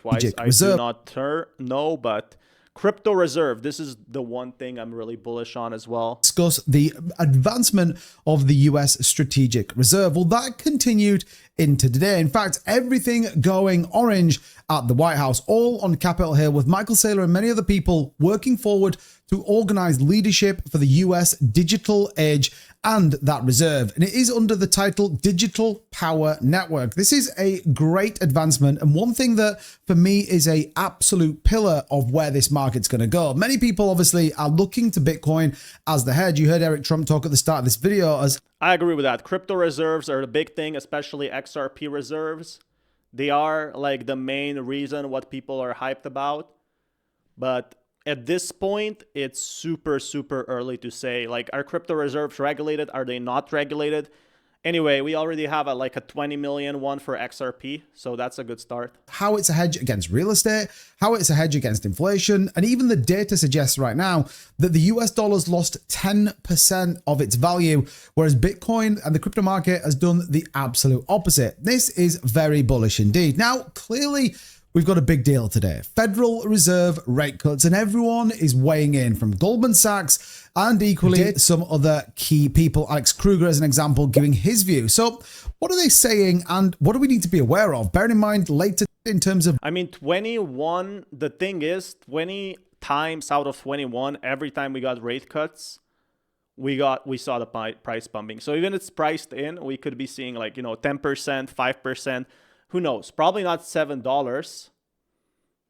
twice. I do reserve. not know, but crypto reserve, this is the one thing I'm really bullish on as well. Discuss the advancement of the US strategic reserve. Well, that continued into today. In fact, everything going orange at the White House, all on Capitol Hill, with Michael Saylor and many other people working forward to organize leadership for the US digital age and that reserve. And it is under the title Digital Power Network. This is a great advancement, and one thing that for me is a absolute pillar of where this market's going to go. Many people obviously are looking to Bitcoin as the hedge. You heard Eric Trump talk at the start of this video as I agree with that. Crypto reserves are the big thing, especially XRP reserves. They are like the main reason what people are hyped about. But at this point, it's super, super early to say, like, are crypto reserves regulated? Are they not regulated? Anyway, we already have like a 20 million one for XRP, so that's a good start. How it's a hedge against real estate, how it's a hedge against inflation, and even the data suggests right now that the US dollar's lost 10% of its value, whereas Bitcoin and the crypto market has done the absolute opposite. This is very bullish indeed. Now, clearly, we've got a big deal today. Federal Reserve rate cuts, and everyone is weighing in, from Goldman Sachs and equally some other key people. Alex Kruger, as an example, giving his view. So what are they saying, and what do we need to be aware of? Bearing in mind later in terms of... I mean, 21, the thing is, 20 times out of 21, every time we got rate cuts, we saw the price pumping. So even it's priced in, we could be seeing like, 10%, 5%. Who knows? Probably not $7,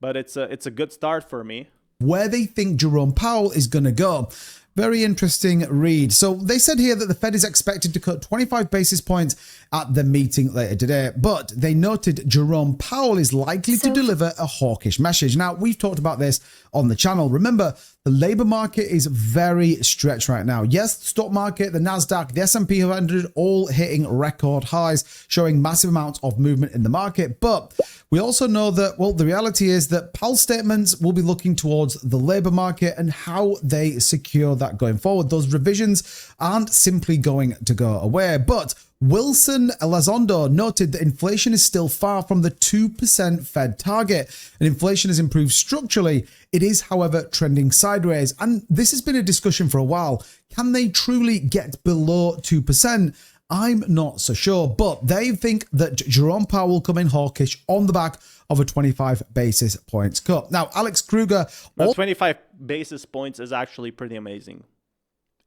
but it's a good start for me. Where they think Jerome Powell is going to go. Very interesting read. So they said here that the Fed is expected to cut 25 basis points at the meeting later today, but they noted Jerome Powell is likely to deliver a hawkish message. Now, we've talked about this on the channel. Remember, the labor market is very stretched right now. Yes, the stock market, the NASDAQ, the S&P 500, all hitting record highs, showing massive amounts of movement in the market. But we also know that, well, the reality is that Powell's statements will be looking towards the labor market and how they secure that going forward. Those revisions aren't simply going to go away. But Wilson Elizondo noted that inflation is still far from the 2% Fed target, and inflation has improved structurally. It is, however, trending sideways, and this has been a discussion for a while. Can they truly get below 2%? I'm not so sure, but they think that Jerome Powell will come in hawkish on the back of a 25 basis points cut. Now, Alex Kruger... 25 basis points is actually pretty amazing.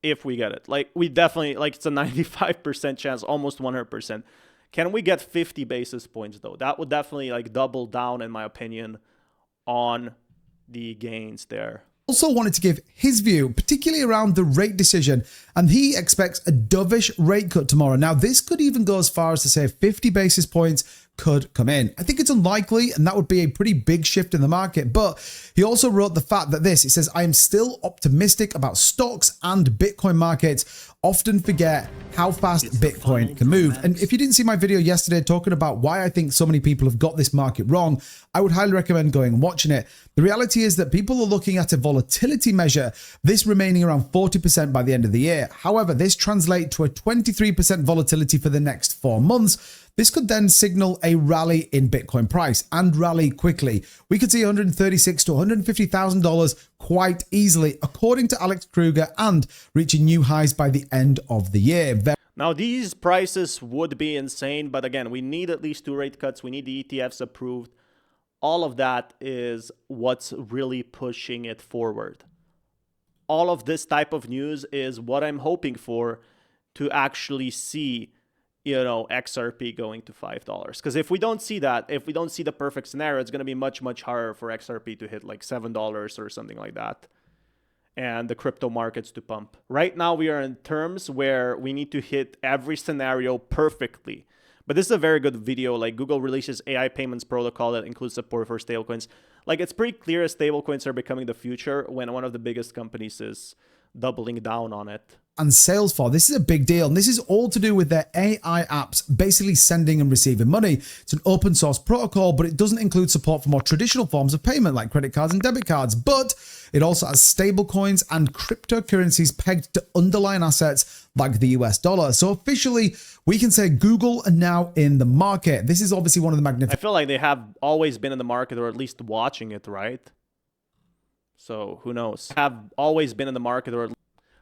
If we get it. Like, we definitely, like, it's a 95% chance, almost 100%. Can we get 50 basis points, though? That would definitely, like, double down, in my opinion, on the gains there. Also wanted to give his view, particularly around the rate decision, and he expects a dovish rate cut tomorrow. Now, this could even go as far as to say 50 basis points could come in. I think it's unlikely, and that would be a pretty big shift in the market. But he also wrote the fact that he says, I am still optimistic about stocks and Bitcoin markets. Often forget how fast Bitcoin can move. And if you didn't see my video yesterday talking about why I think so many people have got this market wrong, I would highly recommend going and watching it. The reality is that people are looking at a volatility measure, this remaining around 40% by the end of the year. However, this translates to a 23% volatility for the next 4 months. This could then signal a rally in Bitcoin price, and rally quickly. We could see $136,000 to $150,000 quite easily, according to Alex Kruger, and reaching new highs by the end of the year. Now, these prices would be insane, but again, we need at least 2 rate cuts. We need the ETFs approved. All of that is what's really pushing it forward. All of this type of news is what I'm hoping for to actually see XRP going to $5. Because if we don't see that, if we don't see the perfect scenario, it's going to be much, much harder for XRP to hit like $7 or something like that, and the crypto markets to pump. Right now, we are in terms where we need to hit every scenario perfectly. But this is a very good video. Like, Google releases AI payments protocol that includes support for stablecoins. Like, it's pretty clear stablecoins are becoming the future when one of the biggest companies is doubling down on it. And sales for. This is a big deal. And this is all to do with their AI apps basically sending and receiving money. It's an open source protocol, but it doesn't include support for more traditional forms of payment like credit cards and debit cards. But it also has stable coins and cryptocurrencies pegged to underlying assets like the US dollar. So officially, we can say Google are now in the market. This is obviously one of the magnificent. I feel like they have always been in the market, or at least watching it, right? So who knows? Have always been in the market, or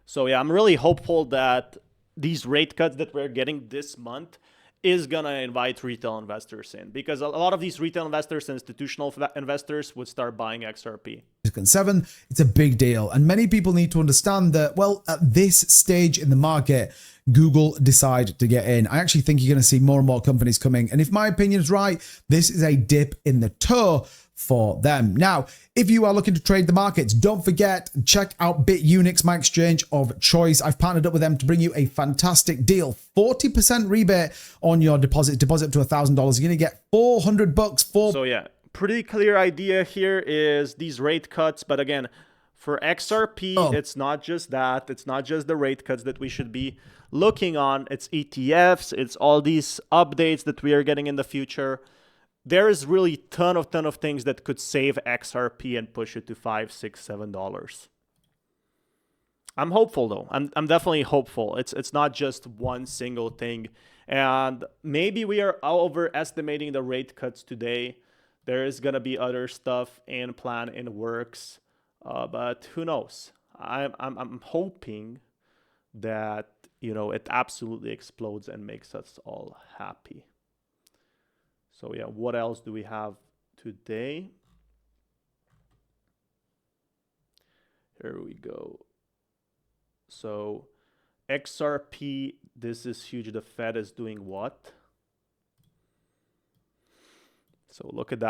so yeah, I'm really hopeful that these rate cuts that we're getting this month is gonna invite retail investors in, because a lot of these retail investors and institutional investors would start buying XRP. 7, it's a big deal. And many people need to understand that, well, at this stage in the market, Google decided to get in. I actually think you're going to see more and more companies coming. And if my opinion is right, this is a dip in the toe for them. Now, if you are looking to trade the markets, don't forget, check out BitUnix, my exchange of choice. I've partnered up with them to bring you a fantastic deal. 40% rebate on your deposit up to $1,000. You're going to get $400 for. So yeah, pretty clear idea here is these rate cuts. But again, for XRP, it's not just that. It's not just the rate cuts that we should be looking on. It's ETFs. It's all these updates that we are getting in the future. There is really ton of things that could save XRP and push it to $5, $6, $7. I'm hopeful though. I'm definitely hopeful. It's not just one single thing, and maybe we are overestimating the rate cuts today. There is gonna be other stuff in plan, in works, but who knows? I'm hoping that it absolutely explodes and makes us all happy. So yeah, what else do we have today? Here we go. So XRP, this is huge. The Fed is doing what? So look at that.